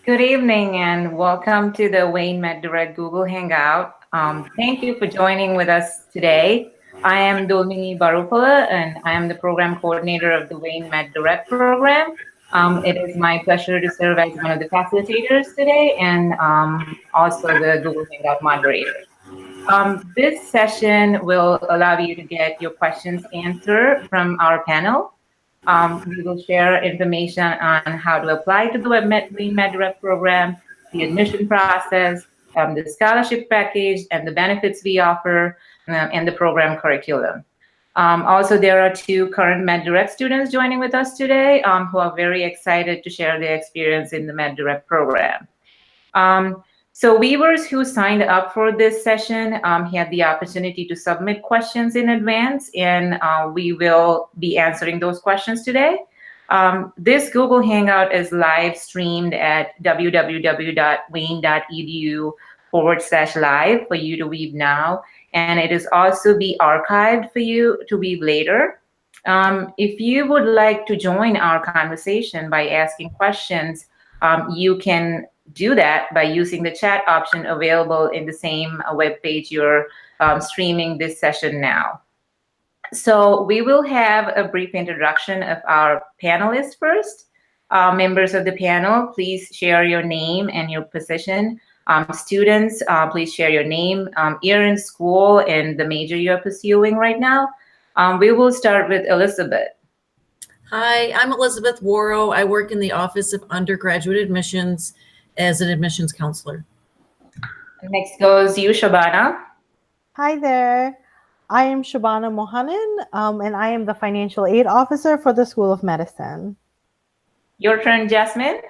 Good evening and welcome to the Wainman Google Hangout. Thank you for joining with us today. I am Dolmini Barupala and I am the program coordinator of the Wainman program. It is my pleasure to serve as one of the facilitators today and also the Google Hangout moderator. This session will allow you to get your questions answered from our panel. We will share information on how to apply to the Meddra program, the admission process, the scholarship package, and the benefits we offer, and the program curriculum. Also, there are two current Meddra students joining with us today who are very excited to share their experience in the Meddra program. So viewers who signed up for this session had the opportunity to submit questions in advance, and we will be answering those questions today. This Google Hangout is live streamed at www.wain.edu/live for you to weave now, and it is also be archived for you to weave later. If you would like to join our conversation by asking questions, you can do that by using the chat option available in the same web page you're streaming this session now. So we will have a brief introduction of our panelists first. Members of the panel, please share your name and your position. Students, please share your name, year in school, and the major you're pursuing right now. We will start with Elizabeth. Hi, I'm Elizabeth Worrow. I work in the Office of Undergraduate Admissions as an admissions counselor. Next goes you, Shabana. Hi there. I am Shabana Mohanan, and I am the Financial Aid Officer for the School of Medicine. Your turn, Jasmine.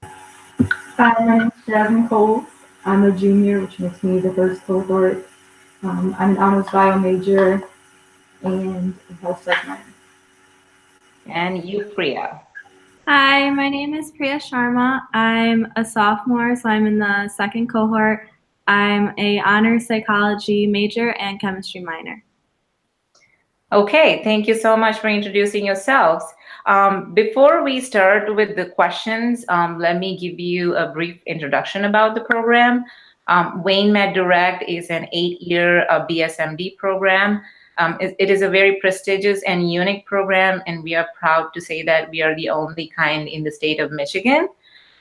Hi, my name is Jasmine Cole. I'm a junior, which makes me the first cohort. I'm an honors bio major and a health psych minor. And you, Priya. Hi, my name is Priya Sharma. I'm a sophomore, so I'm in the second cohort. I'm a honors psychology major and chemistry minor. Okay, thank you so much for introducing yourselves. Before we start with the questions, let me give you a brief introduction about the program. Wainman Direct is an 8-year BSMD program. It is a very prestigious and unique program, and we are proud to say that we are the only kind in the state of Michigan,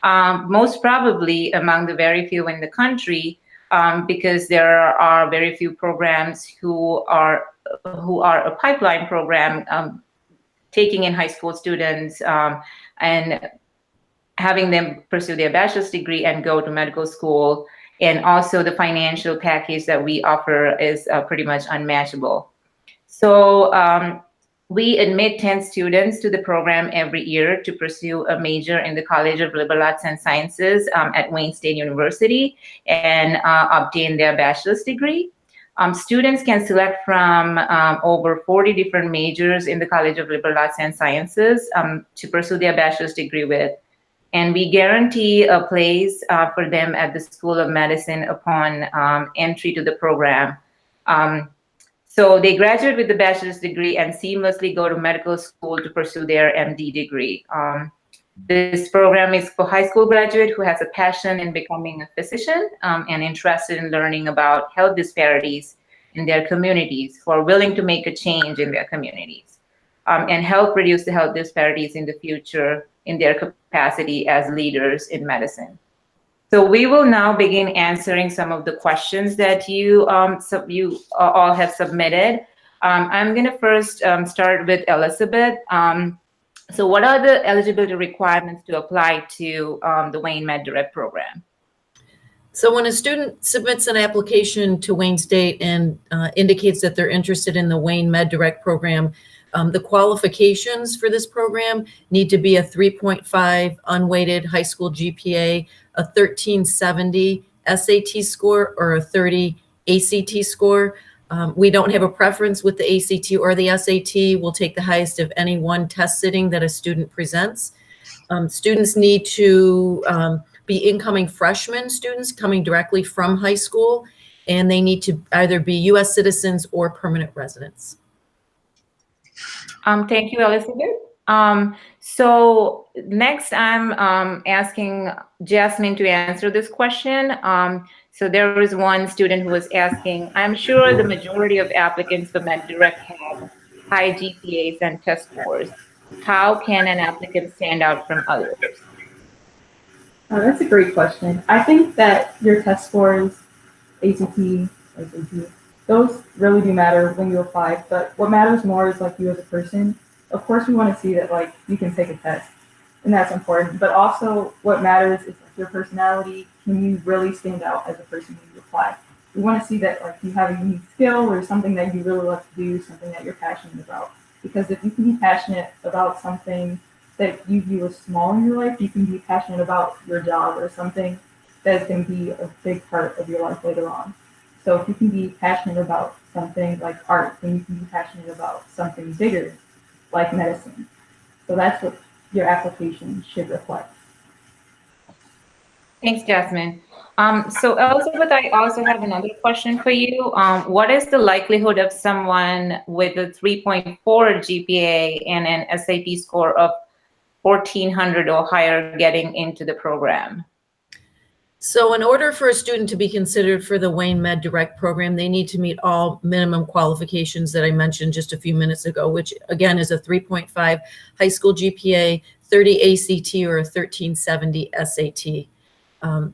most probably among the very few in the country, because there are very few programs who are a pipeline program, taking in high school students and having them pursue their bachelor's degree and go to medical school. And also the financial package that we offer is pretty much unmatchable. So we admit 10 students to the program every year to pursue a major in the College of Liberal Arts and Sciences at Wayne State University and obtain their bachelor's degree. Students can select from over 40 different majors in the College of Liberal Arts and Sciences to pursue their bachelor's degree with. And we guarantee a place for them at the School of Medicine upon entry to the program. So they graduate with the bachelor's degree and seamlessly go to medical school to pursue their MD degree. This program is for high school graduate who has a passion in becoming a physician and interested in learning about health disparities in their communities, who are willing to make a change in their communities and help reduce the health disparities in the future in their capacity as leaders in medicine. So we will now begin answering some of the questions that you all have submitted. I'm going to first start with Elizabeth. So what are the eligibility requirements to apply to the Wayne Meddra program? So when a student submits an application to Wayne State and indicates that they're interested in the Wayne Meddra program, the qualifications for this program need to be a 3.5 unweighted high school GPA, a 1370 SAT score, or a 30 ACT score. We don't have a preference with the ACT or the SAT. We'll take the highest of any one test sitting that a student presents. Students need to be incoming freshman students coming directly from high school, and they need to either be U.S. citizens or permanent residents. Thank you, Elizabeth. So next I'm asking Jasmine to answer this question. So there was one student who was asking, I'm sure the majority of applicants for Meddra have high GPAs and test scores. How can an applicant stand out from others? That's a great question. I think that your test scores, ACT, SAT, those really do matter when you apply, but what matters more is like you as a person. Of course, we want to see that like you can take a test, and that's important, but also what matters is like your personality. Can you really stand out as a person when you apply? We want to see that like you have a unique skill or something that you really love to do, something that you're passionate about. Because if you can be passionate about something that you view as small in your life, you can be passionate about your job or something that's going to be a big part of your life later on. So if you can be passionate about something like art, then you can be passionate about something bigger like medicine. So that's what your application should reflect. Thanks, Jasmine. So Elizabeth, I also have another question for you. What is the likelihood of someone with a 3.4 GPA and an SAT score of 1400 or higher getting into the program? So in order for a student to be considered for the Wayne Med Direct program, they need to meet all minimum qualifications that I mentioned just a few minutes ago, which again is a 3.5 high school GPA, 30 ACT, or a 1370 SAT.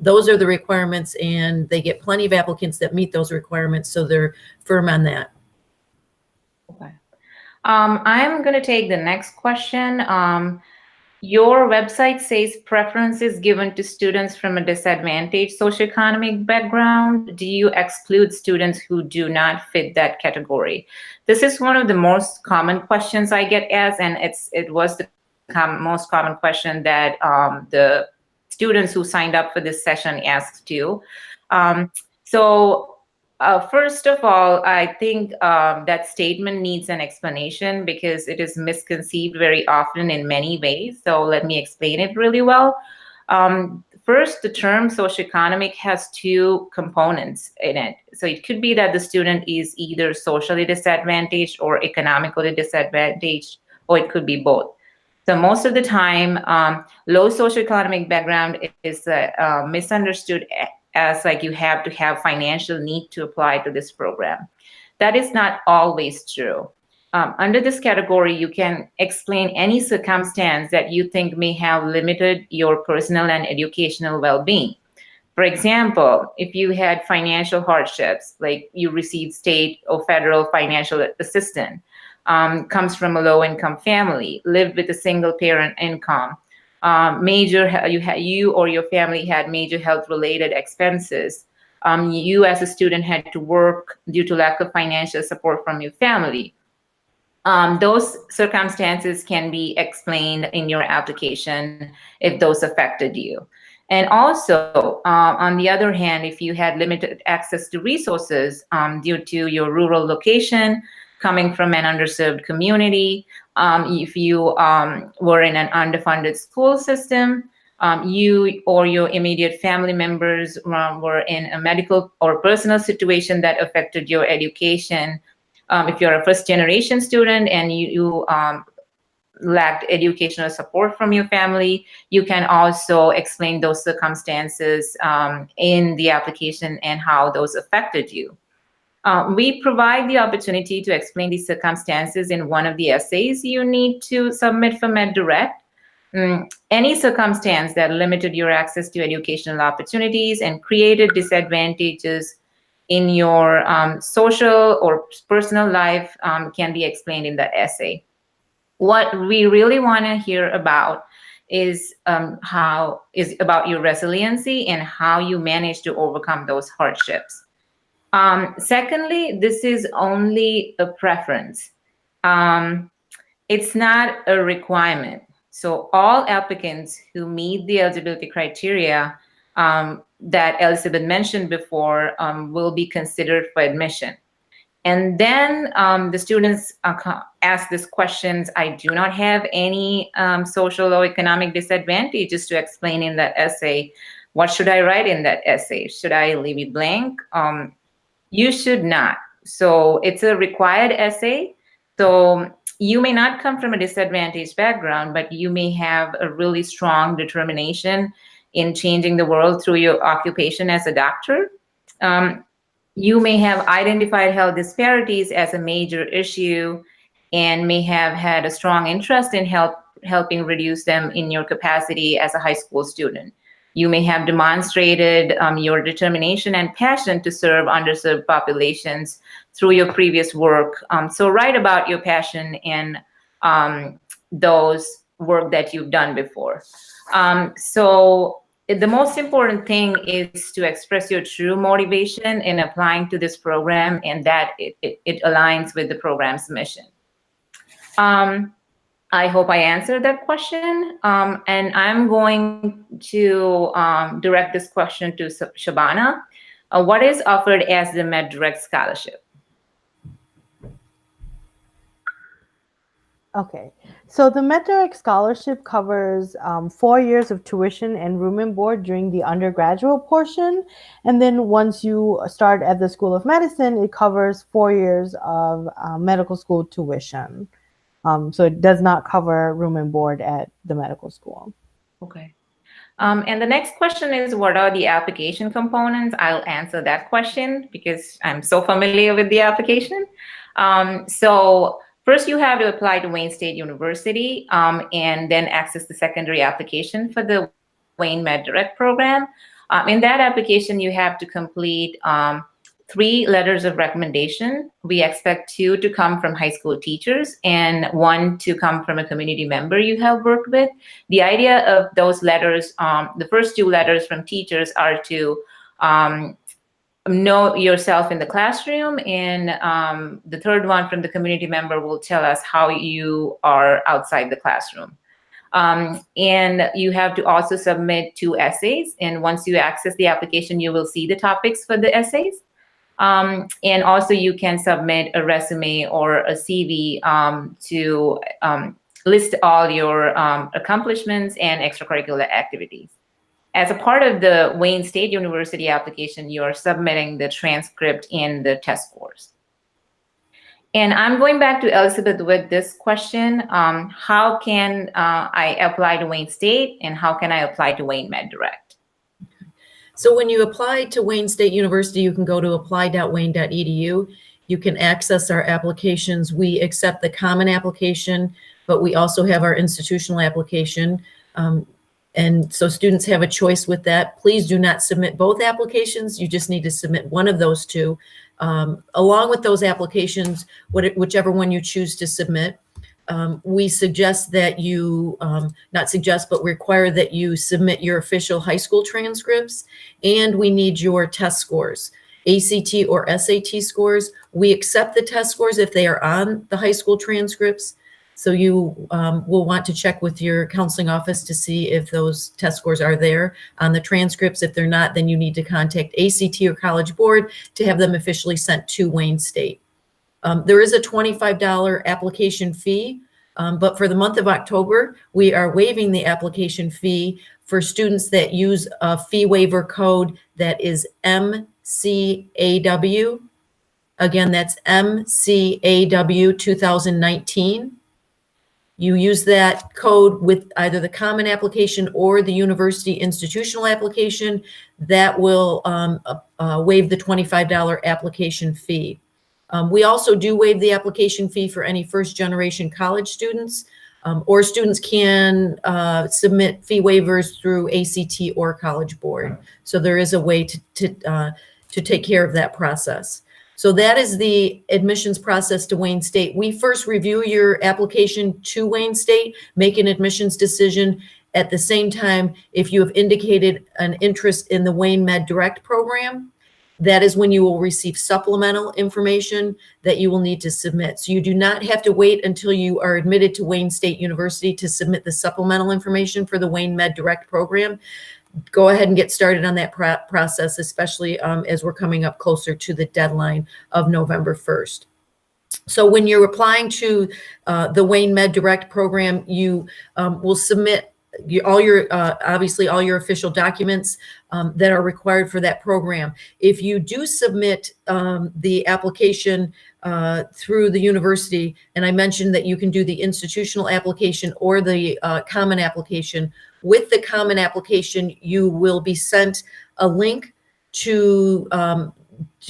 Those are the requirements, and they get plenty of applicants that meet those requirements, so they're firm on that. Okay. I'm going to take the next question. Your website says preferences given to students from a disadvantaged socioeconomic background. Do you exclude students who do not fit that category? This is one of the most common questions I get asked, and it was the most common question that the students who signed up for this session asked too. First of all, I think that statement needs an explanation because it is misconceived very often in many ways. So let me explain it really well. First, the term socioeconomic has two components in it. So it could be that the student is either socially disadvantaged or economically disadvantaged, or it could be both. So most of the time, low socioeconomic background is misunderstood as like you have to have financial need to apply to this program. That is not always true. Under this category, you can explain any circumstance that you think may have limited your personal and educational well-being. For example, if you had financial hardships, like you received state or federal financial assistance, comes from a low-income family, lived with a single-parent income, you or your family had major health-related expenses. You as a student had to work due to lack of financial support from your family. Those circumstances can be explained in your application if those affected you. And also, on the other hand, if you had limited access to resources due to your rural location, coming from an underserved community, if you were in an underfunded school system, you or your immediate family members were in a medical or personal situation that affected your education. If you're a first-generation student and you lacked educational support from your family, you can also explain those circumstances in the application and how those affected you. We provide the opportunity to explain these circumstances in one of the essays you need to submit for MedDirect. Any circumstance that limited your access to educational opportunities and created disadvantages in your social or personal life can be explained in the essay. What we really want to hear about is about your resiliency and how you manage to overcome those hardships. Secondly, this is only a preference. It's not a requirement. So all applicants who meet the eligibility criteria that Elizabeth mentioned before will be considered for admission. And then the students ask these questions. I do not have any social or economic disadvantages to explain in that essay. What should I write in that essay? Should I leave it blank? You should not. So it's a required essay. So you may not come from a disadvantaged background, but you may have a really strong determination in changing the world through your occupation as a doctor. You may have identified health disparities as a major issue and may have had a strong interest in helping reduce them in your capacity as a high school student. You may have demonstrated your determination and passion to serve underserved populations through your previous work. So write about your passion and those work that you've done before. So the most important thing is to express your true motivation in applying to this program, and that it aligns with the program's mission. I hope I answered that question. And I'm going to direct this question to Shabana. What is offered as the Meddra Scholarship? Okay, so the Meddra Scholarship covers 4 years of tuition and room and board during the undergraduate portion. And then once you start at the School of Medicine, it covers 4 years of medical school tuition. So it does not cover room and board at the medical school. Okay. And the next question is, what are the application components? I'll answer that question because I'm so familiar with the application. So first, you have to apply to Wayne State University and then access the secondary application for the Wayne Med Direct program. In that application, you have to complete 3 letters of recommendation. We expect 2 to come from high school teachers and 1 to come from a community member you have worked with. The idea of those letters, the first 2 letters from teachers are to know yourself in the classroom, and the third one from the community member will tell us how you are outside the classroom. And you have to also submit 2 essays, and once you access the application, you will see the topics for the essays. And also you can submit a resume or a CV to list all your accomplishments and extracurricular activities. As a part of the Wayne State University application, you're submitting the transcript and the test scores. And I'm going back to Elizabeth with this question. How can I apply to Wayne State, and how can I apply to Wayne Med Direct? So when you apply to Wayne State University, you can go to apply.wayne.edu. You can access our applications. We accept the common application, but we also have our institutional application. And so students have a choice with that. Please do not submit both applications. You just need to submit one of those 2. Along with those applications, whichever one you choose to submit, we suggest that you, not suggest, but require that you submit your official high school transcripts, and we need your test scores, ACT or SAT scores. We accept the test scores if they are on the high school transcripts. So you will want to check with your counseling office to see if those test scores are there on the transcripts. If they're not, then you need to contact ACT or College Board to have them officially sent to Wayne State. There is a $25 application fee, but for the month of October, we are waiving the application fee for students that use a fee waiver code that is MCAW. Again, that's MCAW 2019. You use that code with either the common application or the university institutional application. That will waive the $25 application fee. We also do waive the application fee for any first-generation college students, or students can submit fee waivers through ACT or College Board. So there is a way to take care of that process. So that is the admissions process to Wayne State. We first review your application to Wayne State, make an admissions decision. At the same time, if you have indicated an interest in the Wayne Med Direct program, that is when you will receive supplemental information that you will need to submit. So you do not have to wait until you are admitted to Wayne State University to submit the supplemental information for the Wayne Med Direct program. Go ahead and get started on that process, especially as we're coming up closer to the deadline of November 1st. So when you're applying to the Wayne Med Direct program, you will submit obviously all your official documents that are required for that program. If you do submit the application through the university, and I mentioned that you can do the institutional application or the common application. With the common application, you will be sent a link to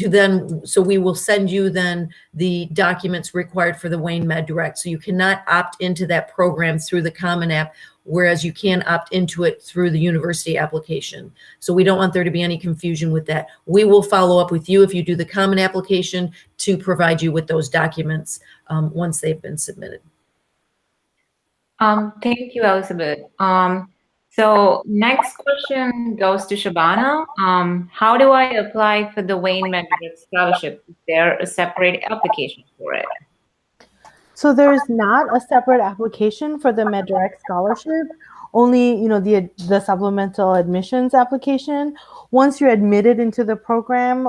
then, so we will send you then the documents required for the Wayne Med Direct. So you cannot opt into that program through the Common App, whereas you can opt into it through the university application. So we don't want there to be any confusion with that. We will follow up with you if you do the Common Application to provide you with those documents once they've been submitted. Thank you, Elizabeth. So next question goes to Shabana. How do I apply for the Wayne Meddra Scholarship? Is there a separate application for it? So there's not a separate application for the Meddra Scholarship, only the supplemental admissions application. Once you're admitted into the program,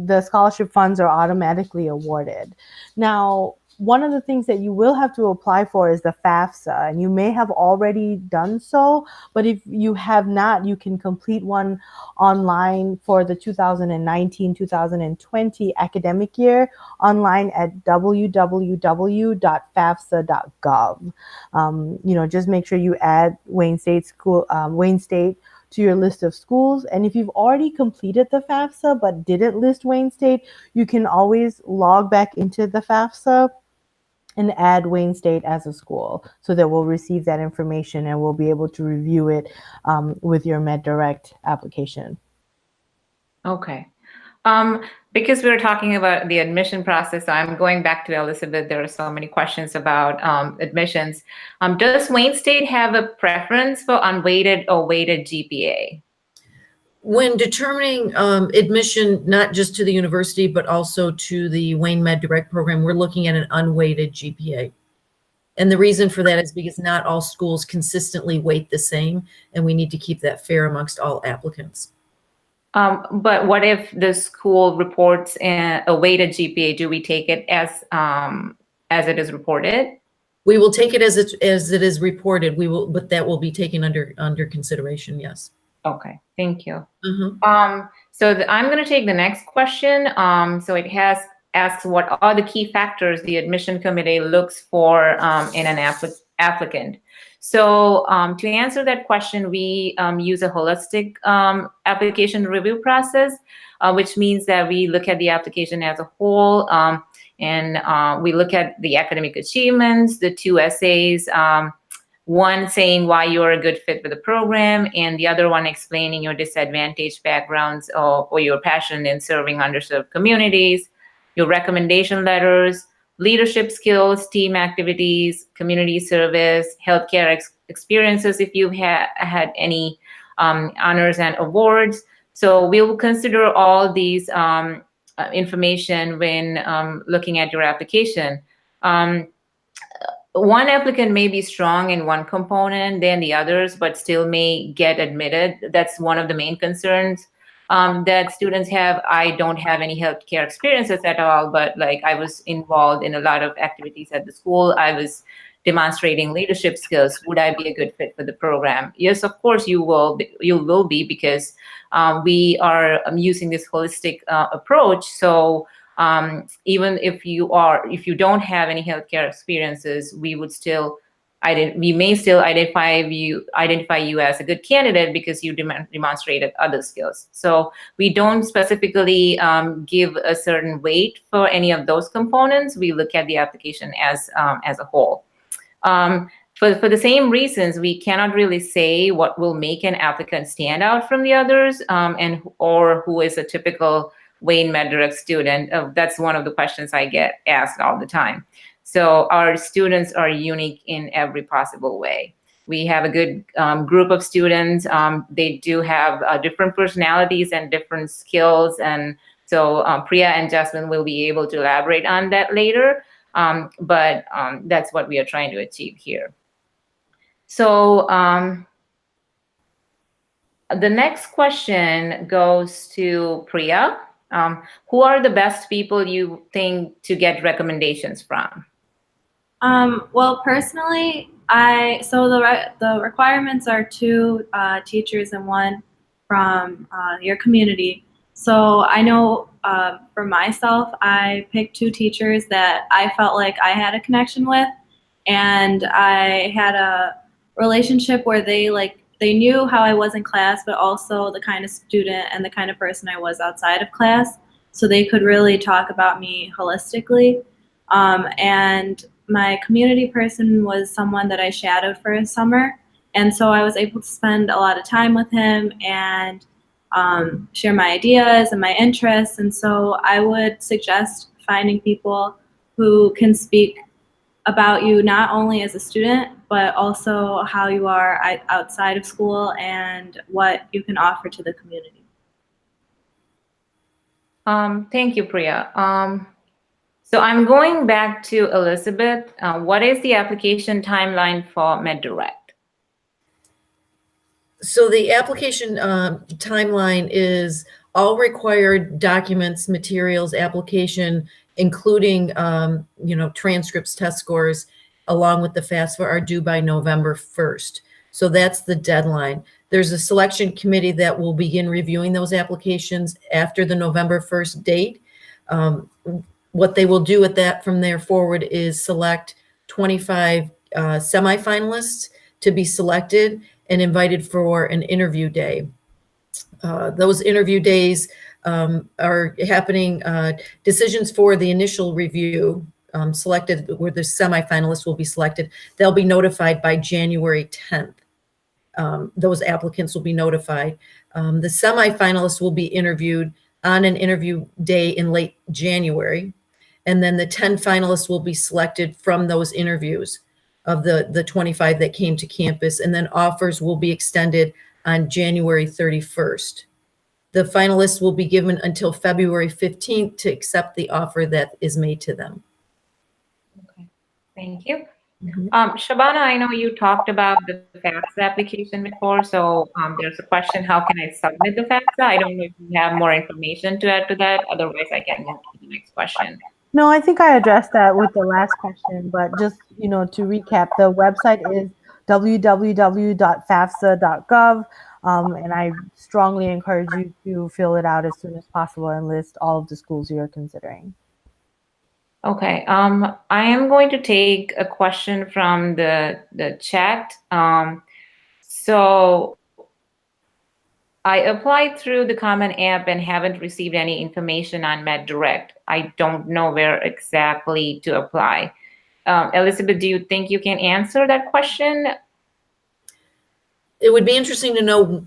the scholarship funds are automatically awarded. Now, one of the things that you will have to apply for is the Fafsa, and you may have already done so, but if you have not, you can complete one online for the 2019-2020 academic year online at www.fafsa.gov. Just make sure you add Wayne State to your list of schools. And if you've already completed the FAFSA but didn't list Wayne State, you can always log back into the FAFSA and add Wayne State as a school so that we'll receive that information and we'll be able to review it with your MedDirect application. Okay. Because we're talking about the admission process, I'm going back to Elizabeth. There are so many questions about admissions. Does Wayne State have a preference for unweighted or weighted GPA? When determining admission, not just to the university, but also to the Wayne Med Direct program, we're looking at an unweighted GPA. And the reason for that is because not all schools consistently weight the same, and we need to keep that fair amongst all applicants. But what if the school reports a weighted GPA? Do we take it as it is reported? We will take it as it is reported. We will, but that will be taken under consideration. Yes. Okay, thank you. Mm-hmm. So I'm going to take the next question. So it asks what are the key factors the admission committee looks for in an applicant. So to answer that question, we use a holistic application review process, which means that we look at the application as a whole, and we look at the academic achievements, the 2 essays, one saying why you're a good fit for the program, and the other one explaining your disadvantaged backgrounds or your passion in serving underserved communities, your recommendation letters, leadership skills, team activities, community service, healthcare experiences if you've had any honors and awards. So we will consider all these information when looking at your application. One applicant may be strong in one component than the others, but still may get admitted. That's one of the main concerns that students have. I don't have any healthcare experiences at all, but like I was involved in a lot of activities at the school. I was demonstrating leadership skills. Would I be a good fit for the program? Yes, of course you will be because we are using this holistic approach. So even if you don't have any healthcare experiences, we may still identify you as a good candidate because you demonstrated other skills. So we don't specifically give a certain weight for any of those components. We look at the application as a whole. For the same reasons, we cannot really say what will make an applicant stand out from the others, or who is a typical Wayne Meddra student. That's one of the questions I get asked all the time. So our students are unique in every possible way. We have a good group of students. They do have different personalities and different skills. And so Priya and Jasmine will be able to elaborate on that later. But that's what we are trying to achieve here. So the next question goes to Priya. Who are the best people you think to get recommendations from? Well, personally, the requirements are 2 teachers and 1 from your community. So I know for myself, I picked 2 teachers that I felt like I had a connection with, and I had a relationship where they knew how I was in class, but also the kind of student and the kind of person I was outside of class, so they could really talk about me holistically. And my community person was someone that I shadowed for a summer, and so I was able to spend a lot of time with him and share my ideas and my interests. And so I would suggest finding people who can speak about you not only as a student, but also how you are outside of school and what you can offer to the community. Thank you, Priya. So I'm going back to Elizabeth. What is the application timeline for Meddra? So the application timeline is all required documents, materials, application, including transcripts, test scores, along with the FAFSA are due by November 1st. So that's the deadline. There's a selection committee that will begin reviewing those applications after the November 1st date. What they will do at that from there forward is select 25 semifinalists to be selected and invited for an interview day. Those interview days are happening, decisions for the initial review selected, where the semifinalists will be selected. They'll be notified by January 10th. Those applicants will be notified. The semifinalists will be interviewed on an interview day in late January. And then the 10 finalists will be selected from those interviews of the 25 that came to campus, and then offers will be extended on January 31st. The finalists will be given until February 15th to accept the offer that is made to them. Okay, thank you. Shabana, I know you talked about the FAFSA application before, so there's a question, how can I submit the FAFSA? I don't know if you have more information to add to that, otherwise I can move to the next question. No, I think I addressed that with the last question, but just, to recap, the website is www.fafsa.gov, and I strongly encourage you to fill it out as soon as possible and list all of the schools you're considering. Okay, I am going to take a question from the chat. So I applied through the Common App and haven't received any information on Meddra. I don't know where exactly to apply. Elizabeth, do you think you can answer that question? It would be interesting to know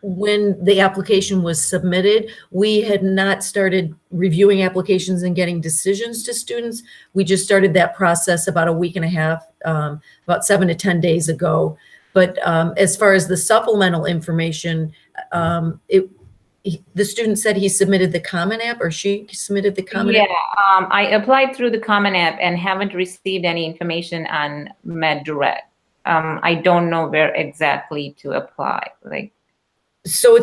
when the application was submitted. We had not started reviewing applications and getting decisions to students. We just started that process about a week and a half, about 7 to 10 days ago. But as far as the supplemental information, the student said he submitted the Common App, or she submitted the Common App? Yeah, I applied through the Common App and haven't received any information on Meddra. I don't know where exactly to apply. So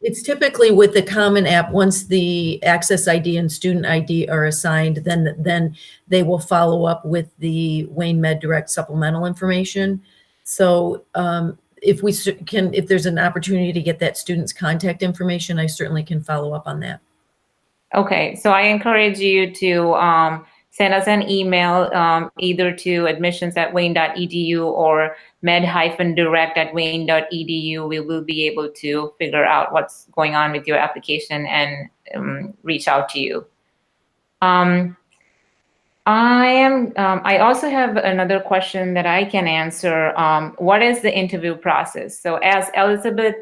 it's typically with the Common App, once the Access ID and Student ID are assigned, then they will follow up with the Wayne Meddra supplemental information. So if there's an opportunity to get that student's contact information, I certainly can follow up on that. Okay, so I encourage you to send us an email either to admissions@wayne.edu or med-direct@wayne.edu. We will be able to figure out what's going on with your application and reach out to you. I also have another question that I can answer. What is the interview process? So as Elizabeth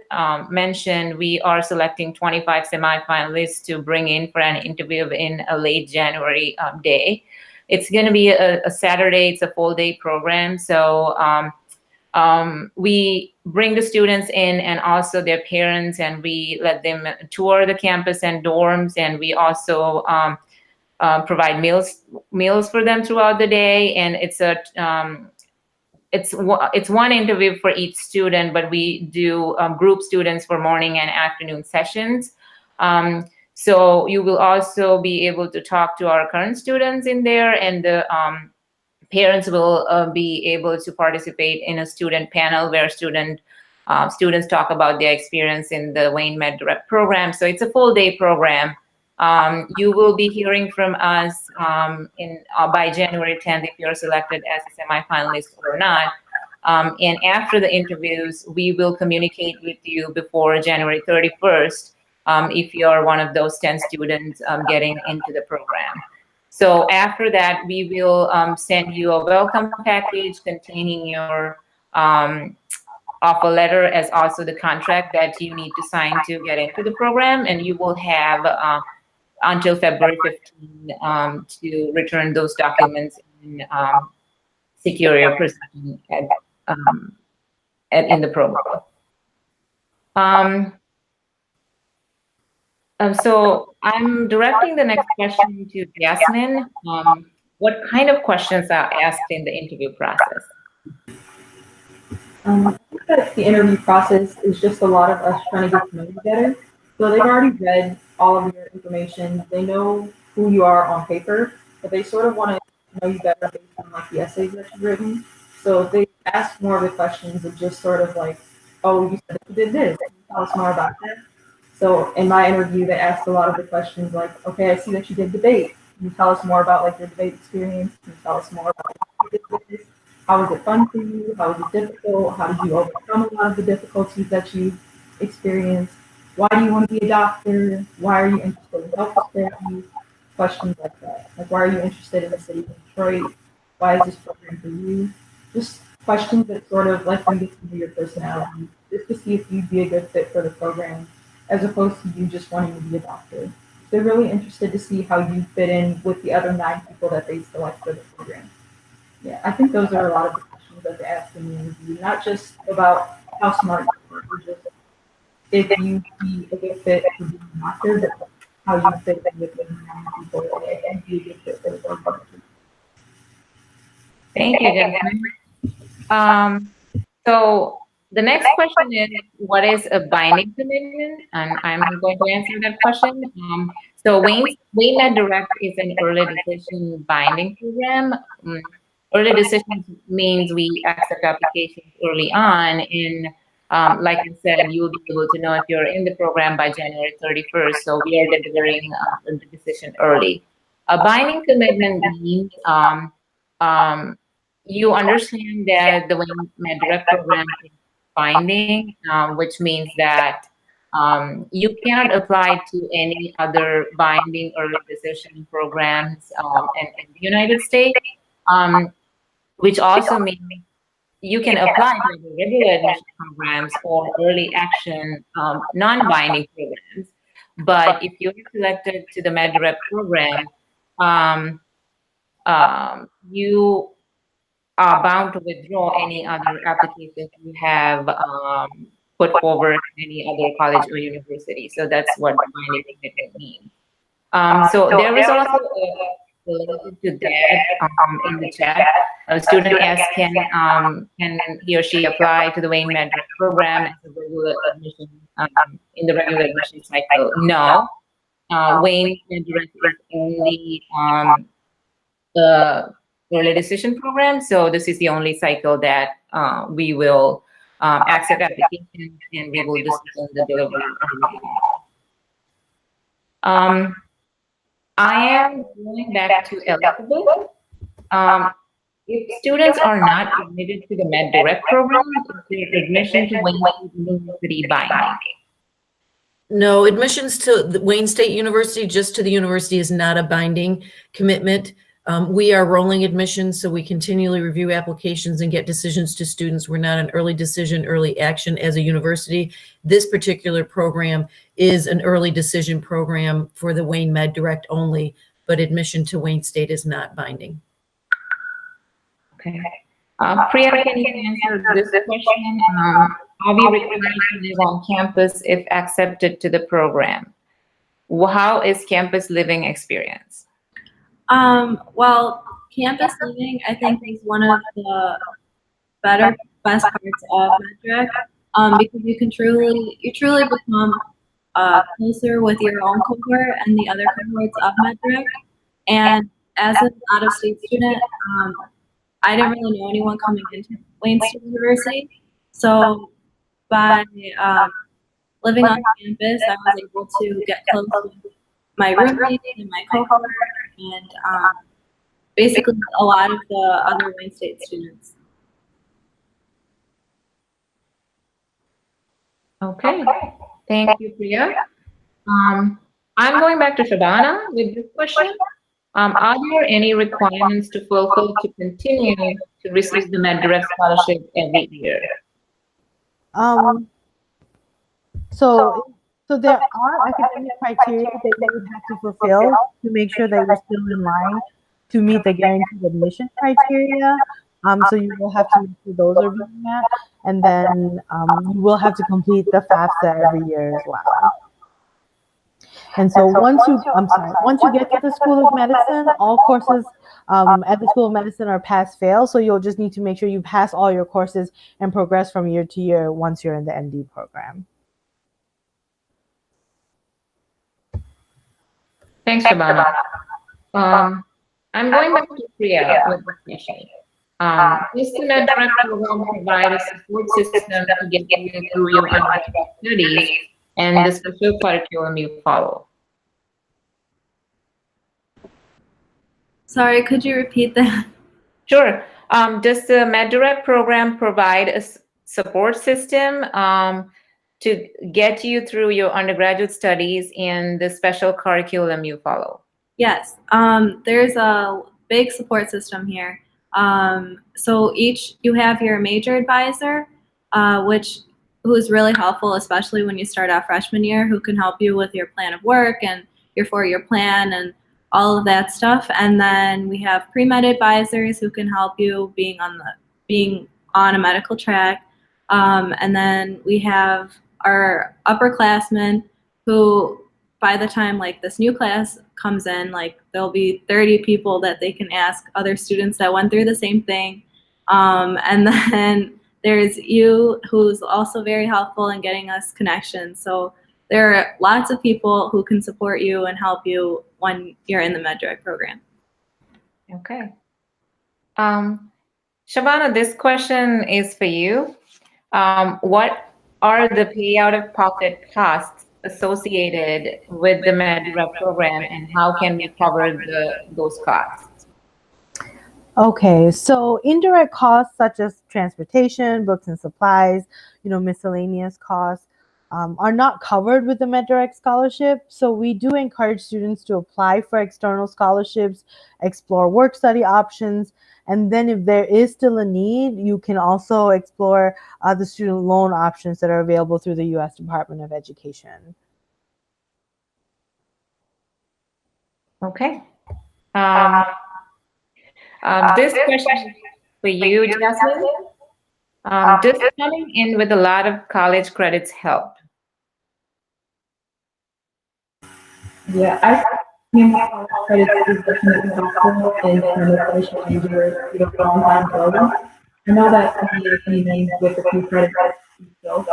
mentioned, we are selecting 25 semifinalists to bring in for an interview in a late January day. It's going to be a Saturday. It's a full day program. So we bring the students in and also their parents, and we let them tour the campus and dorms, and we also provide meals for them throughout the day, and it's one interview for each student, but we do group students for morning and afternoon sessions. So you will also be able to talk to our current students in there, and the parents will be able to participate in a student panel where student students talk about their experience in the Wainman Direct program. So it's a full day program. You will be hearing from us by January 10th if you're selected as a semifinalist or not. And after the interviews, we will communicate with you before January 31st if you're one of those 10 students getting into the program. So after that, we will send you a welcome package containing your offer letter as also the contract that you need to sign to get into the program, and you will have until February 15 to return those documents and secure your position in the program. So I'm directing the next question to Yasmin. What kind of questions are asked in the interview process? I think that the interview process is just a lot of us trying to get to know you better. So they've already read all of your information. They know who you are on paper, but they sort of want to know you better based on like the essays that you've written. So they ask more of the questions of just sort of like, oh, you said you did this. Can you tell us more about that? So in my interview, they asked a lot of the questions like, okay, I see that you did debate. Can you tell us more about like your debate experience? Can you tell us more about how you did this? How was it fun for you? How was it difficult? How did you overcome a lot of the difficulties that you experienced? Why do you want to be a doctor? Why are you interested in health disparities? Questions like that. Like, why are you interested in the city of Detroit? Why is this program for you? Just questions that sort of like you get to know your personality, just to see if you'd be a good fit for the program, as opposed to you just wanting to be a doctor. They're really interested to see how you fit in with the other 9 people that they select for the program. Yeah, I think those are a lot of the questions that they ask in the interview, not just about how smart you are, or just if you be a good fit for being a doctor, but how you fit in with the 9 people and be a good fit for the program. Thank you, Jasmine. So the next question is, what is a binding commitment? And I'm going to answer that question. So Wainman Direct is an early decision binding program. Early decisions means we accept applications early on. And like I said, you'll be able to know if you're in the program by January 31st. So we are delivering the decision early. A binding commitment means you understand that the Meddra program is binding, which means that you cannot apply to any other binding early decision programs in the United States, which also means you can apply to the regular admission programs or early action non-binding programs. But if you're selected to the Meddra program, you are bound to withdraw any other applications you have put forward in any other college or university. So that's what binding commitment means. So there is also related to that in the chat. A student asks, can he or she apply to the Wainman program as a regular admission in the regular admission cycle? No. Wainman is only the early decision program. So this is the only cycle that we will accept applications and we will discuss the delivery. I am going back to eligibility. If students are not admitted to the Med Direct program, is their admission to Wayne State University binding? No, admissions to the Wayne State University, just to the university, is not a binding commitment. We are rolling admissions, so we continually review applications and get decisions to students. We're not an early decision, early action as a university. This particular program is an early decision program for the Wayne Med Direct only, but admission to Wayne State is not binding. Okay. Priya, can you answer this question? Are we required to live on campus if accepted to the program? How is campus living experience? Well, campus living, I think, is one of the best parts of Meddra, because you truly become closer with your own cohort and the other cohorts of Meddra. And as an out-of-state student, I didn't really know anyone coming into Wayne State University, so by living on campus, I was able to get close with my roommates and my cohort, and basically a lot of the other Wayne State students. Okay, thank you, Priya. I'm going back to Shabana with this question. Are there any requirements to fulfill to continue to receive the Meddra scholarship every year? So there are academic criteria that you would have to fulfill to make sure that you're still in line to meet the guaranteed admission criteria. So you will have to make sure those are being met, and then you will have to complete the FAFSA every year as well. And so once you get to the School of Medicine, all courses at the School of Medicine are pass-fail. So you'll just need to make sure you pass all your courses and progress from year to year once you're in the MD program. Thanks, Shabana. I'm going back to Priya with this question. Does the Meddra program provide a support system to get you through your undergraduate studies and the special curriculum you follow? Sorry, could you repeat that? Sure. Does the Meddra program provide a support system to get you through your undergraduate studies and the special curriculum you follow? Yes, there's a big support system here. So you have your major advisor, who's really helpful, especially when you start out freshman year, who can help you with your plan of work and your 4-year plan and all of that stuff. And then we have pre-med advisors who can help you being on a medical track. And then we have our upperclassmen who, by the time like this new class comes in, like there'll be 30 people that they can ask other students that went through the same thing. And then there's you, who's also very helpful in getting us connections. So there are lots of people who can support you and help you when you're in the Meddra program. Okay. Shabana, this question is for you. What are the pay out of pocket costs associated with the Meddra program, and how can we cover those costs? Okay, so indirect costs such as transportation, books and supplies, miscellaneous costs are not covered with the Meddra scholarship. So we do encourage students to apply for external scholarships, explore work study options, and then if there is still a need, you can also explore the student loan options that are available through the U.S. Department of Education. Okay. This question is for you, Jasmine. Does coming in with a lot of college credits help? Yeah, I think credits is definitely helpful in kind of finishing your long-time program. I know that for me, it came in with a few credits, so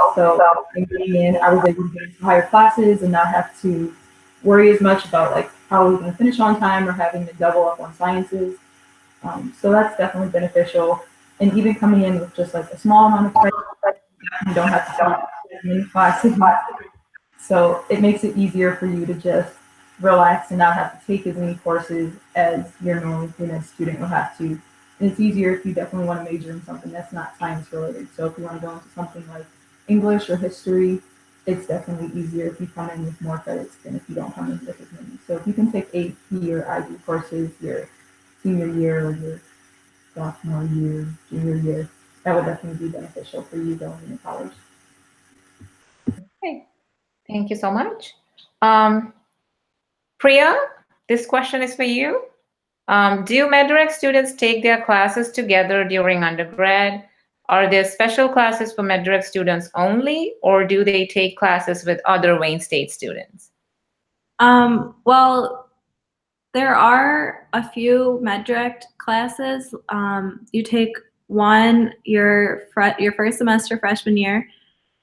in getting in, I was able to get into higher classes and not have to worry as much about like how I was going to finish on time or having to double up on sciences. So that's definitely beneficial. And even coming in with just like a small amount of credit, you don't have to start many classes. So it makes it easier for you to just relax and not have to take as many courses as your normal student will have to. And it's easier if you definitely want to major in something that's not science related. So if you want to go into something like English or history, it's definitely easier if you come in with more credits than if you don't come in with as many. So if you can take AP or IB courses your senior year or your sophomore year, junior year, that would definitely be beneficial for you going into college. Okay, thank you so much. Priya, this question is for you. Do Meddra students take their classes together during undergrad? Are there special classes for Meddra students only, or do they take classes with other Wayne State students? Well, there are a few Meddra classes. You take one your first semester freshman year,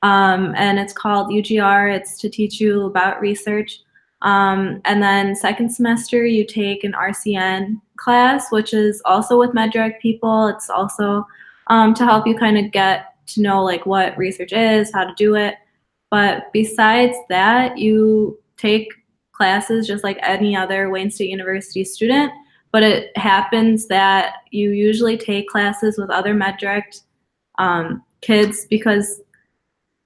and it's called UGR. It's to teach you about research. And then second semester, you take an RCN class, which is also with Meddra people. It's also to help you kind of get to know like what research is, how to do it. But besides that, you take classes just like any other Wayne State University student, but it happens that you usually take classes with other Meddra kids because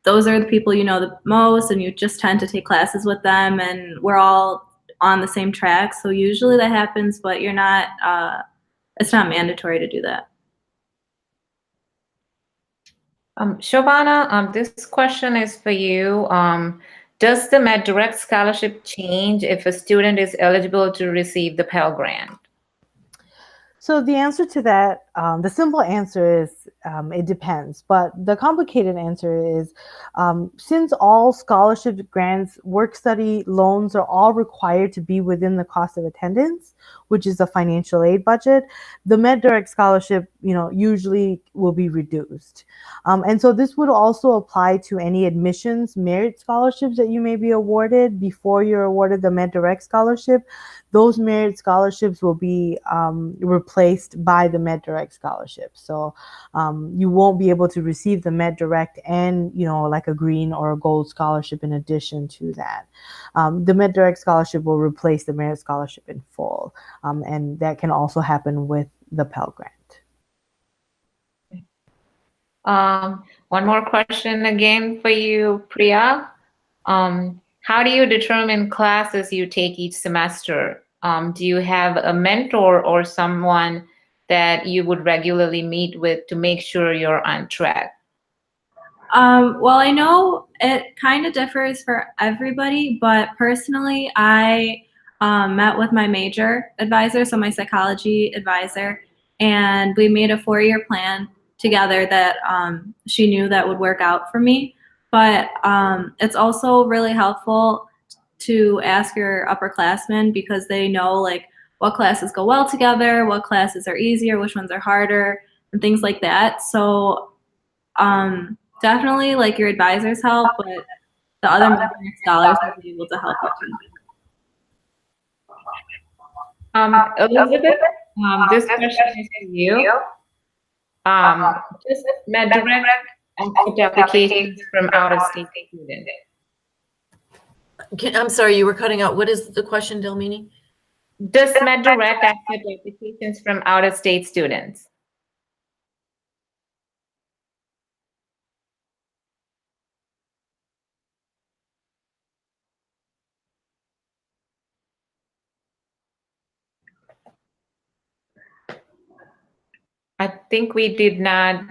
those are the people you know the most, and you just tend to take classes with them, and we're all on the same track. So usually that happens, but you're not, it's not mandatory to do that. Shobana, this question is for you. Does the Meddra scholarship change if a student is eligible to receive the Pell Grant? So the answer to that, the simple answer is it depends. But the complicated answer is since all scholarship grants, work study loans are all required to be within the cost of attendance, which is the financial aid budget, the Meddra scholarship, usually will be reduced. And so this would also apply to any admissions merit scholarships that you may be awarded before you're awarded the Meddra scholarship. Those merit scholarships will be replaced by the Meddra scholarship. So you won't be able to receive the Meddra and, like a green or a gold scholarship in addition to that. The Meddra scholarship will replace the merit scholarship in full. And that can also happen with the Pell Grant. One more question again for you, Priya. How do you determine classes you take each semester? Do you have a mentor or someone that you would regularly meet with to make sure you're on track? Well, I know it kind of differs for everybody, but personally, I met with my major advisor, so my psychology advisor, and we made a 4-year plan together that she knew that would work out for me. But it's also really helpful to ask your upperclassmen because they know like what classes go well together, what classes are easier, which ones are harder, and things like that. So definitely like your advisors help, but the other scholars will be able to help you too. Elizabeth, this question is for you. Just Meddra accept applications from out-of-state students. I'm sorry, you were cutting out. What is the question, Delmini? Does Meddra accept applications from out-of-state students? I think we did not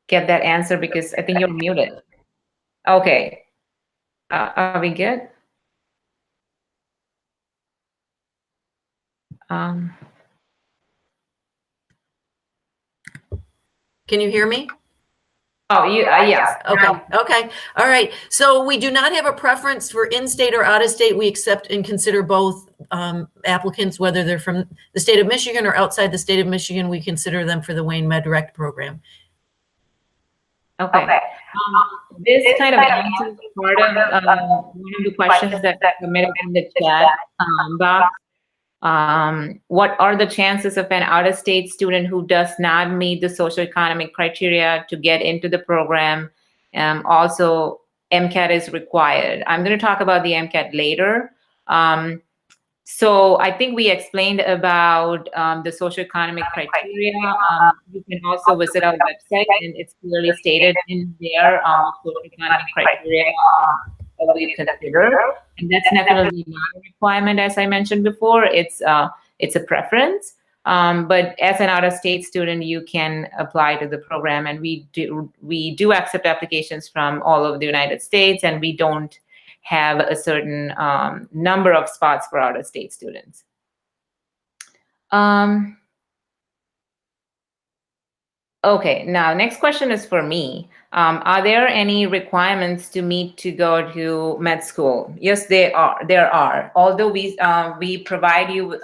get that answer because I think you're muted. Okay. Are we good? Can you hear me? Oh, yes. Okay. All right. So we do not have a preference for in-state or out-of-state. We accept and consider both applicants, whether they're from the state of Michigan or outside the state of Michigan. We consider them for the Wayne Meddra program. Okay. This kind of answers part of one of the questions that submitted in the chat box. What are the chances of an out-of-state student who does not meet the socioeconomic criteria to get into the program? Also, Mcat is required. I'm going to talk about the Mcat later. So I think we explained about the socioeconomic criteria. You can also visit our website, and it's clearly stated in there socioeconomic criteria we consider, and that's definitely not a requirement, as I mentioned before. It's a preference, but as an out-of-state student, you can apply to the program, and we do accept applications from all over the United States, and we don't have a certain number of spots for out-of-state students. Okay, now next question is for me. Are there any requirements to meet to go to med school? Yes, there are. Although we provide you,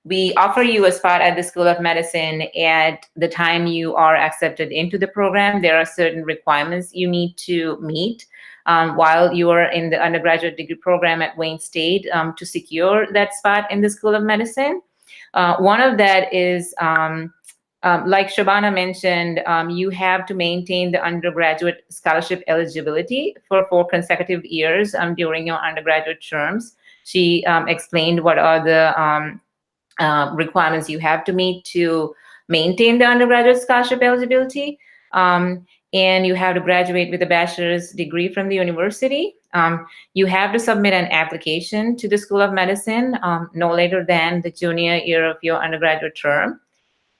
we offer you a spot at the School of Medicine at the time you are accepted into the program. There are certain requirements you need to meet while you are in the undergraduate degree program at Wayne State to secure that spot in the School of Medicine. One of that is like Shabana mentioned, you have to maintain the undergraduate scholarship eligibility for 4 consecutive years during your undergraduate terms. She explained what are the requirements you have to meet to maintain the undergraduate scholarship eligibility. And you have to graduate with a bachelor's degree from the university. You have to submit an application to the School of Medicine no later than the junior year of your undergraduate term.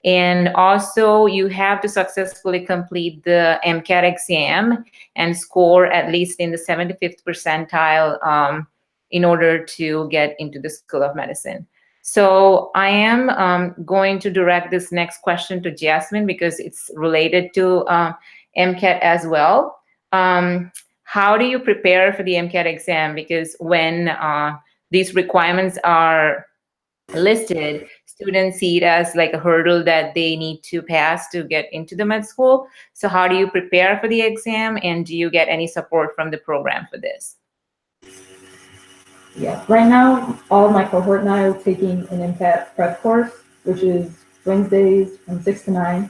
And also, you have to successfully complete the Mcat exam and score at least in the 75th percentile in order to get into the School of Medicine. So I am going to direct this next question to Jasmine because it's related to Mcat as well. How do you prepare for the Mcat exam? Because when these requirements are listed, students see it as like a hurdle that they need to pass to get into the med school. So how do you prepare for the exam, and do you get any support from the program for this? Yeah, right now, all of my cohort and I are taking an Mcat prep course, which is Wednesdays from 6 to 9.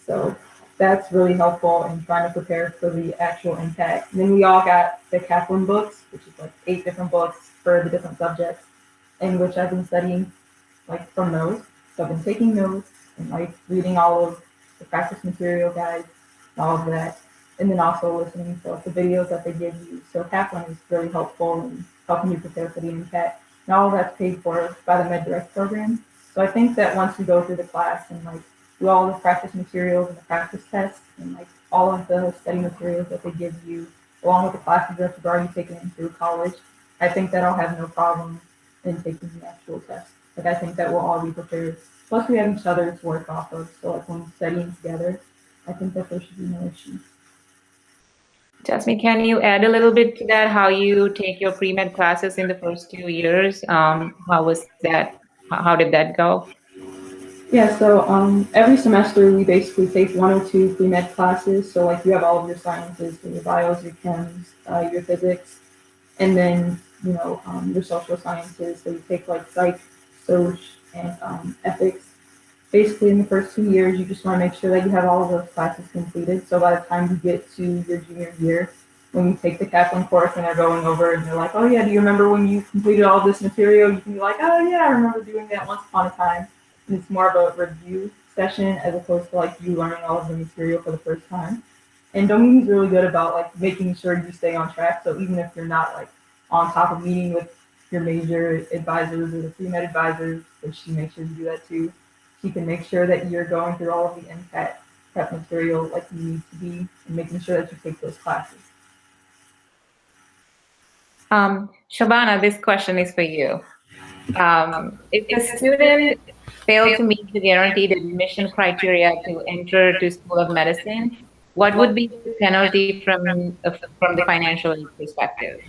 So that's really helpful in trying to prepare for the actual Mcat. And then we all got the Kaplan books, which is like 8 different books for the different subjects, in which I've been studying like from those. So I've been taking notes and like reading all of the practice material guides and all of that. And then also listening to the videos that they give you. So Kaplan is really helpful in helping you prepare for the Mcat. And all of that's paid for by the Meddra program. So I think that once you go through the class and like do all the practice materials and the practice tests and like all of the study materials that they give you, along with the classes that you've already taken through college, I think that I'll have no problem in taking the actual test. Like I think that we'll all be prepared. Plus we have each other to work off of. So like when studying together, I think that there should be no issue. Jasmine, can you add a little bit to that? How you take your pre-med classes in the first 2 years? How was that? How did that go? Yeah, so every semester we basically take 1 or 2 pre-med classes. So like you have all of your sciences, so your bios, your chems, your physics, and then your social sciences. So you take like psych, soc, and ethics. Basically, in the first 2 years, you just want to make sure that you have all of those classes completed. So by the time you get to your junior year, when you take the Kaplan course and they're going over and they're like, oh yeah, do you remember when you completed all this material? You can be like, oh yeah, I remember doing that once upon a time. And it's more of a review session as opposed to like you learning all of the material for the first time. And Dominique's really good about like making sure you stay on track. So even if you're not like on top of meeting with your major advisors or the pre-med advisors, which she makes sure you do that too, she can make sure that you're going through all of the Mcat prep material like you need to be and making sure that you take those classes. Shabana, this question is for you. If a student failed to meet the guaranteed admission criteria to enter to School of Medicine, what would be the penalty from the financial aid perspective?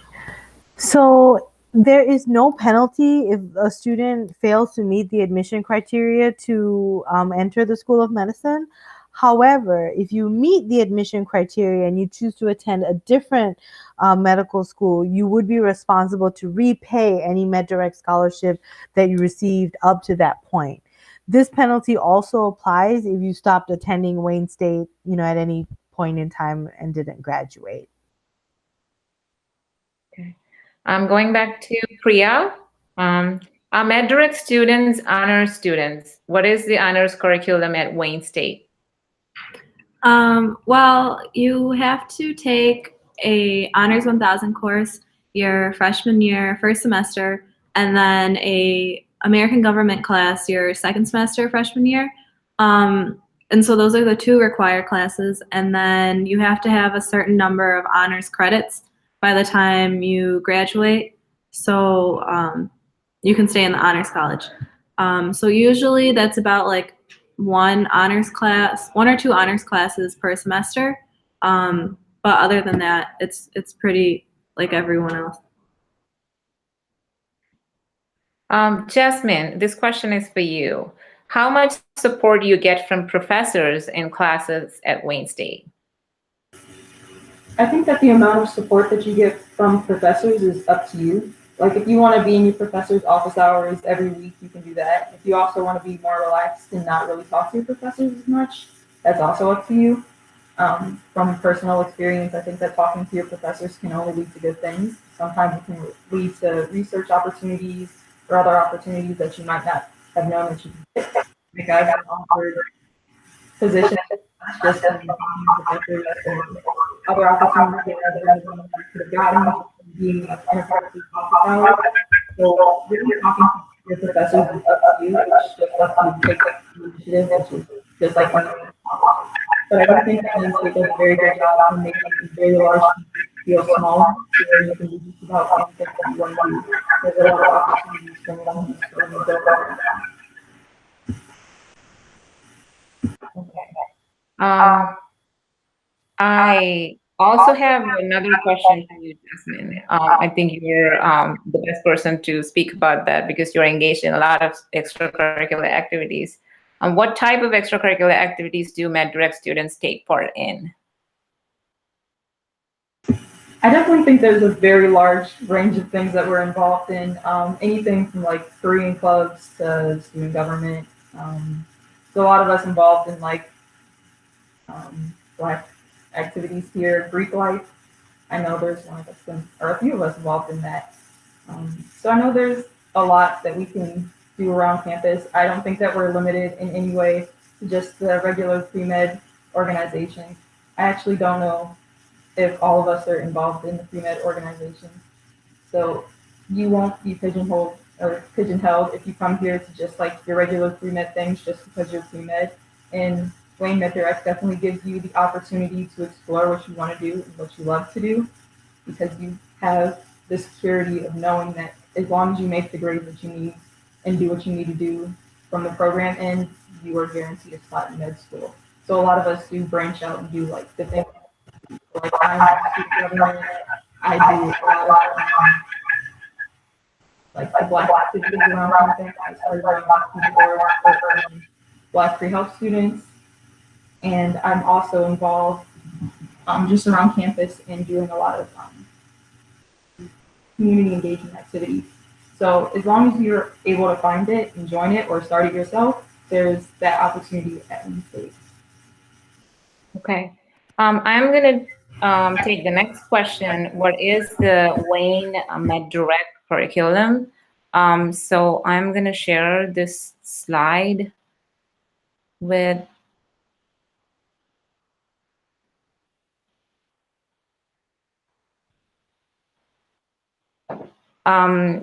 So there is no penalty if a student fails to meet the admission criteria to enter the School of Medicine. However, if you meet the admission criteria and you choose to attend a different medical school, you would be responsible to repay any MedDirect scholarship that you received up to that point. This penalty also applies if you stopped attending Wayne State, at any point in time and didn't graduate. Okay. I'm going back to Priya. Are MedDirect students honors students? What is the honors curriculum at Wayne State? Well, you have to take a Honors 1000 course your freshman year, first semester, and then a American Government class your second semester, freshman year. And so those are the 2 required classes. And then you have to have a certain number of honors credits by the time you graduate. So you can stay in the honors college. So usually that's about like 1 or 2 honors classes per semester. But other than that, it's pretty like everyone else. Jasmine, this question is for you. How much support do you get from professors in classes at Wayne State? I think that the amount of support that you get from professors is up to you. Like if you want to be in your professor's office hours every week, you can do that. If you also want to be more relaxed and not really talk to your professors as much, that's also up to you. From personal experience, I think that talking to your professors can only lead to good things. Sometimes it can lead to research opportunities or other opportunities that you might not have known that you could get. Like I've been offered positions just from talking to professors or other opportunities that I never known I could have gotten from being in a professor's office hours. So really talking to your professors is up to you. It's just up to you to take the initiative, which is just like when but I do think that Landscape does a very good job in making a very large feel small, to where you can do just about anything that you want to do. There's a lot of opportunities for anyone who's going to build on Um, I also have another question for you, Jasmine. I think you're the best person to speak about that because you're engaged in a lot of extracurricular activities. What type of extracurricular activities do Meddra students take part in? I definitely think there's a very large range of things that we're involved in. Anything from like Korean clubs to student government. So a lot of us involved in like Black activities here, Greek life. I know there's one of us, or a few of us involved in that. So I know there's a lot that we can do around campus. I don't think that we're limited in any way to just the regular pre-med organizations. I actually don't know if all of us are involved in the pre-med organization. So you won't be pigeonholed or pigeonholed if you come here to just like your regular pre-med things just because you're pre-med. And Wainman Direct definitely gives you the opportunity to explore what you want to do and what you love to do, because you have the security of knowing that as long as you make the grades that you need and do what you need to do from the program end, you are guaranteed a spot in med school. So a lot of us do branch out and do like the things like I'm a student government. I do a lot of like the Black activities around campus. I started around Black free health students, and I'm also involved just around campus and doing a lot of community engagement activities. So as long as you're able to find it and join it or start it yourself, there's that opportunity at State. Okay. I'm going to take the next question. What is the Wayne Meddra curriculum? So I'm going to share this slide with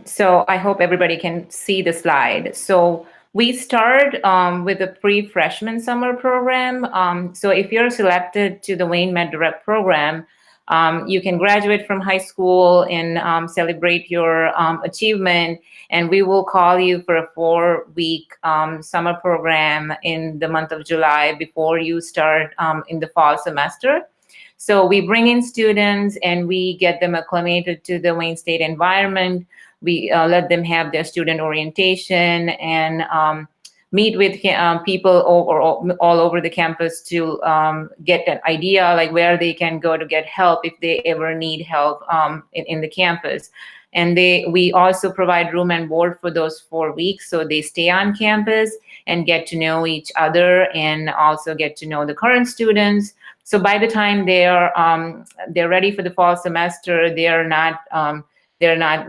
so I hope everybody can see the slide. So we start with a pre-freshman summer program. So if you're selected to the Wayne Meddra program, you can graduate from high school and celebrate your achievement, and we will call you for a 4-week summer program in the month of July before you start in the fall semester. So we bring in students and we get them acclimated to the Wayne State environment. We let them have their student orientation and meet with people all over the campus to get an idea like where they can go to get help if they ever need help in the campus. And we also provide room and board for those 4 weeks, so they stay on campus and get to know each other and also get to know the current students. So by the time they're ready for the fall semester, they're not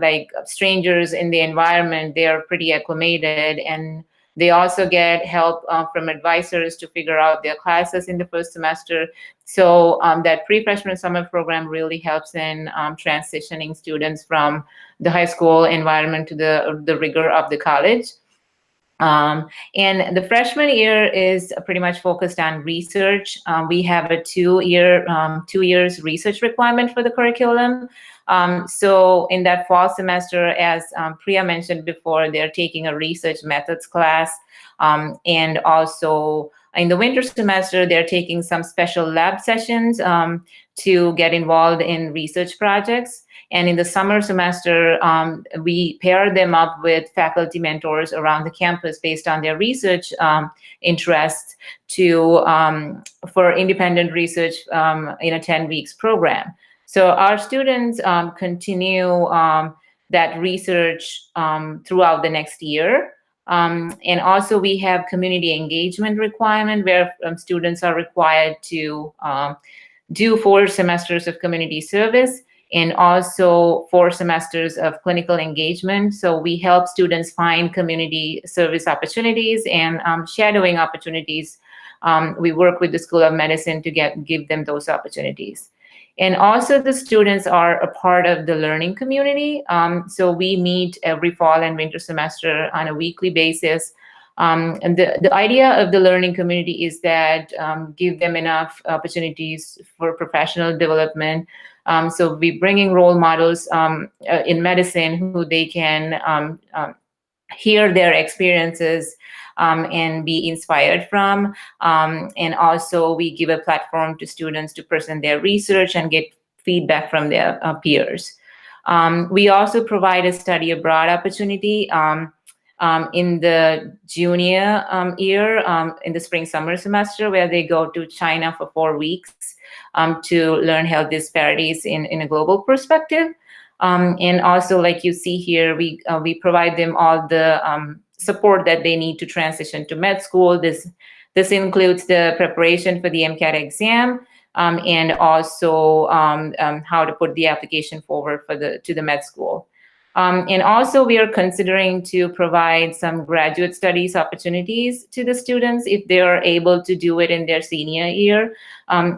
like strangers in the environment. They are pretty acclimated, and they also get help from advisors to figure out their classes in the first semester. So that pre-freshman summer program really helps in transitioning students from the high school environment to the rigor of the college. And the freshman year is pretty much focused on research. We have a 2 years research requirement for the curriculum. So in that fall semester, as Priya mentioned before, they're taking a research methods class. And also in the winter semester, they're taking some special lab sessions to get involved in research projects. And in the summer semester, we pair them up with faculty mentors around the campus based on their research interests for independent research in a 10 weeks program. So our students continue that research throughout the next year. And also we have community engagement requirement where students are required to do 4 semesters of community service and also 4 semesters of clinical engagement. So we help students find community service opportunities and shadowing opportunities. We work with the School of Medicine to give them those opportunities. And also the students are a part of the learning community. So we meet every fall and winter semester on a weekly basis. And the idea of the learning community is that give them enough opportunities for professional development. So we bringing role models in medicine who they can hear their experiences and be inspired from. And also we give a platform to students to present their research and get feedback from their peers. We also provide a study abroad opportunity in the junior year, in the spring summer semester, where they go to China for 4 weeks to learn health disparities in a global perspective. And also, like you see here, we provide them all the support that they need to transition to med school. This includes the preparation for the Mcat exam and also how to put the application forward to the med school. And also we are considering to provide some graduate studies opportunities to the students if they are able to do it in their senior year.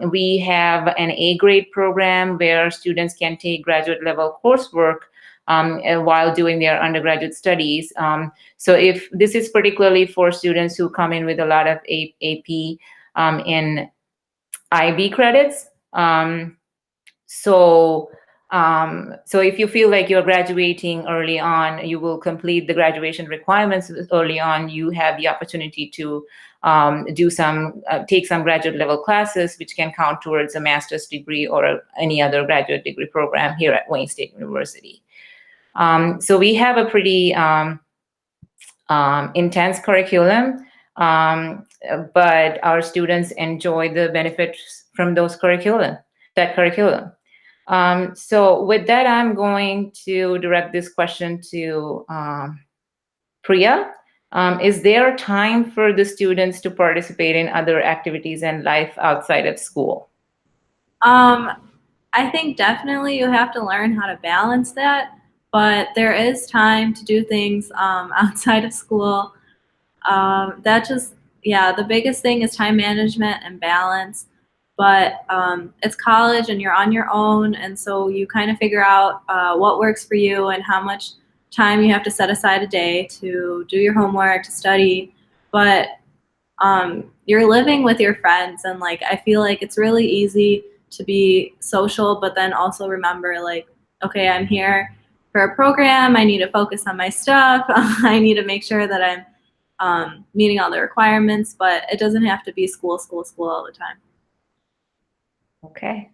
We have an A-grade program where students can take graduate level coursework while doing their undergraduate studies. So if this is particularly for students who come in with a lot of AP and IB credits. So if you feel like you're graduating early on, you will complete the graduation requirements early on, you have the opportunity to take some graduate level classes, which can count towards a master's degree or any other graduate degree program here at Wayne State University. So we have a pretty intense curriculum, but our students enjoy the benefits from that curriculum. So with that, I'm going to direct this question to Priya. Is there time for the students to participate in other activities and life outside of school? I think definitely you have to learn how to balance that, but there is time to do things outside of school. The biggest thing is time management and balance. But it's college and you're on your own, and so you kind of figure out what works for you and how much time you have to set aside a day to do your homework, to study. But you're living with your friends, and like I feel like it's really easy to be social, but then also remember, like, okay, I'm here for a program, I need to focus on my stuff, I need to make sure that I'm meeting all the requirements, but it doesn't have to be school all the time. Okay.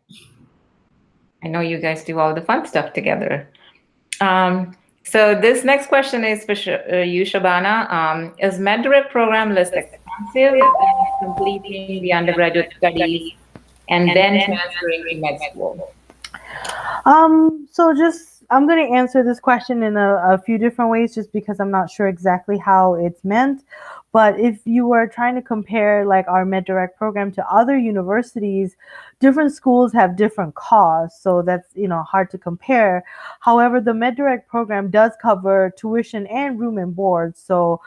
I know you guys do all the fun stuff together. So this next question is for you, Shabana. Is Meddra program less expensive than completing the undergraduate studies and then transferring to med school? I'm going to answer this question in a few different ways just because I'm not sure exactly how it's meant. But if you were trying to compare like our MedDirect program to other universities, different schools have different costs. So that's, hard to compare. However, the MedDirect program does cover tuition and room and board. So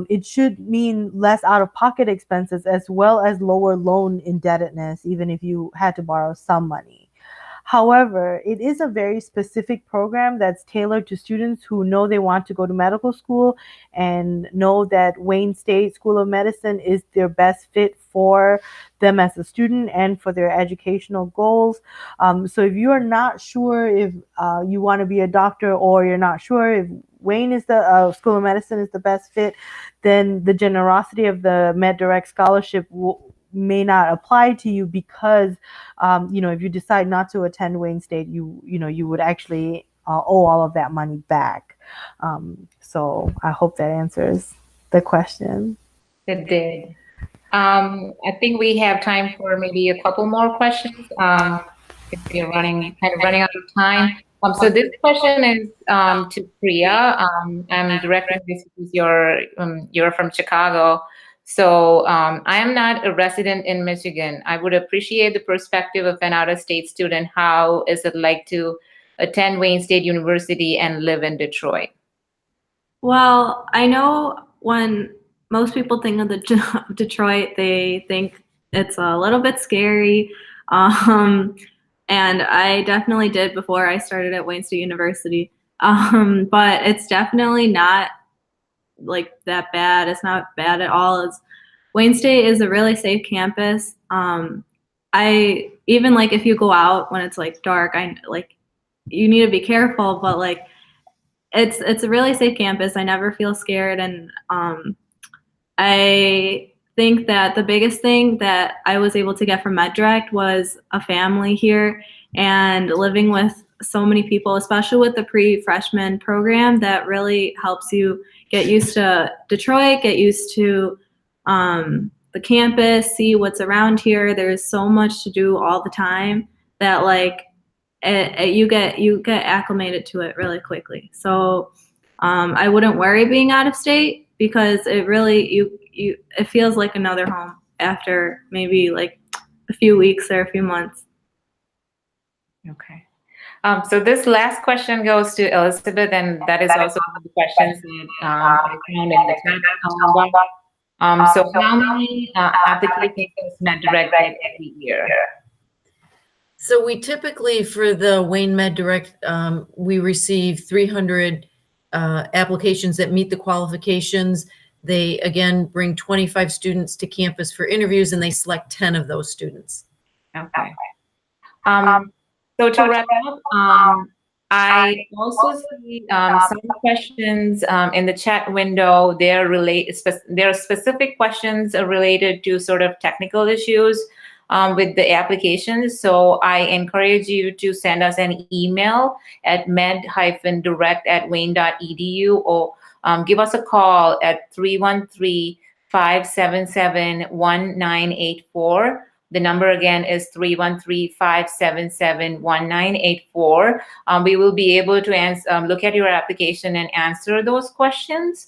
it should mean less out-of-pocket expenses as well as lower loan indebtedness, even if you had to borrow some money. However, it is a very specific program that's tailored to students who know they want to go to medical school and know that Wayne State School of Medicine is their best fit for them as a student and for their educational goals. So if you are not sure if you want to be a doctor, or you're not sure if Wayne is the School of Medicine is the best fit, then the generosity of the MedDirect scholarship may not apply to you because, if you decide not to attend Wayne State, you would actually owe all of that money back. So I hope that answers the question. It did. I think we have time for maybe a couple more questions. If we're running out of time. So this question is to Priya. I'm directing this because you're from Chicago. So I am not a resident in Michigan. I would appreciate the perspective of an out-of-state student. How is it like to attend Wayne State University and live in Detroit? Well, I know when most people think of Detroit, they think it's a little bit scary. And I definitely did before I started at Wayne State University. But it's definitely not like that bad. It's not bad at all. Wayne State is a really safe campus. I even like if you go out when it's like dark, you need to be careful, but like it's a really safe campus. I never feel scared, and I think that the biggest thing that I was able to get from Meddra was a family here and living with so many people, especially with the pre-freshman program, that really helps you get used to Detroit, get used to the campus, see what's around here. There's so much to do all the time that like you get acclimated to it really quickly. So I wouldn't worry being out of state because it really it feels like another home after maybe like a few weeks or a few months. Okay. So this last question goes to Elizabeth, and that is also one of the questions that I found in the chat box. So how many applications does Meddra get every year? So we typically, for the Wayne Meddra, we receive 300 applications that meet the qualifications. They, again, bring 25 students to campus for interviews, and they select 10 of those students. Okay. So to wrap up, I also see some questions in the chat window. There are specific questions related to sort of technical issues with the applications. So I encourage you to send us an email at med-direct@wayne.edu or give us a call at 313-577-1984. The number again is 313-577-1984. We will be able to look at your application and answer those questions.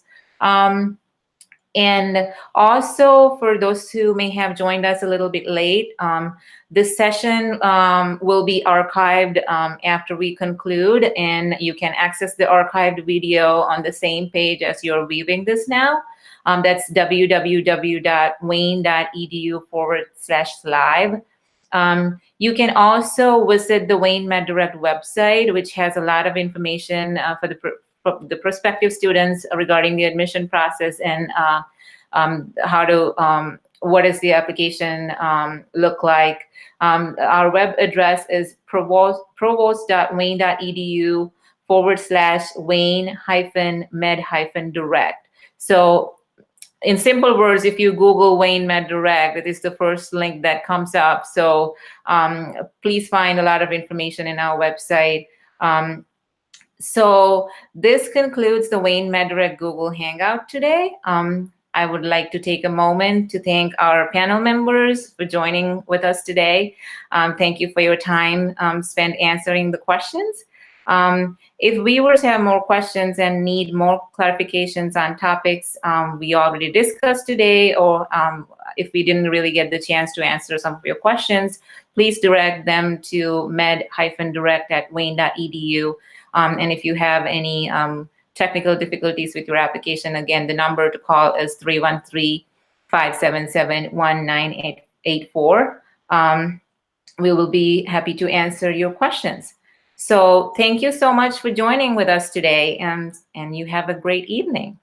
And also, for those who may have joined us a little bit late, this session will be archived after we conclude, and you can access the archived video on the same page as you're viewing this now. That's www.wayne.edu/live. You can also visit the Wayne Meddra website, which has a lot of information for the prospective students regarding the admission process and what does the application look like. Our web address is provost.wayne.edu/Wayne-med-direct. So in simple words, if you Google Wayne Meddra, that is the first link that comes up. So please find a lot of information in our website. So this concludes the Wayne Meddra Google Hangout today. I would like to take a moment to thank our panel members for joining with us today. Thank you for your time spent answering the questions. If viewers have more questions and need more clarifications on topics we already discussed today, or if we didn't really get the chance to answer some of your questions, please direct them to med-direct@wayne.edu. And if you have any technical difficulties with your application, again, the number to call is 313-577-1984. We will be happy to answer your questions. So thank you so much for joining with us today, and you have a great evening.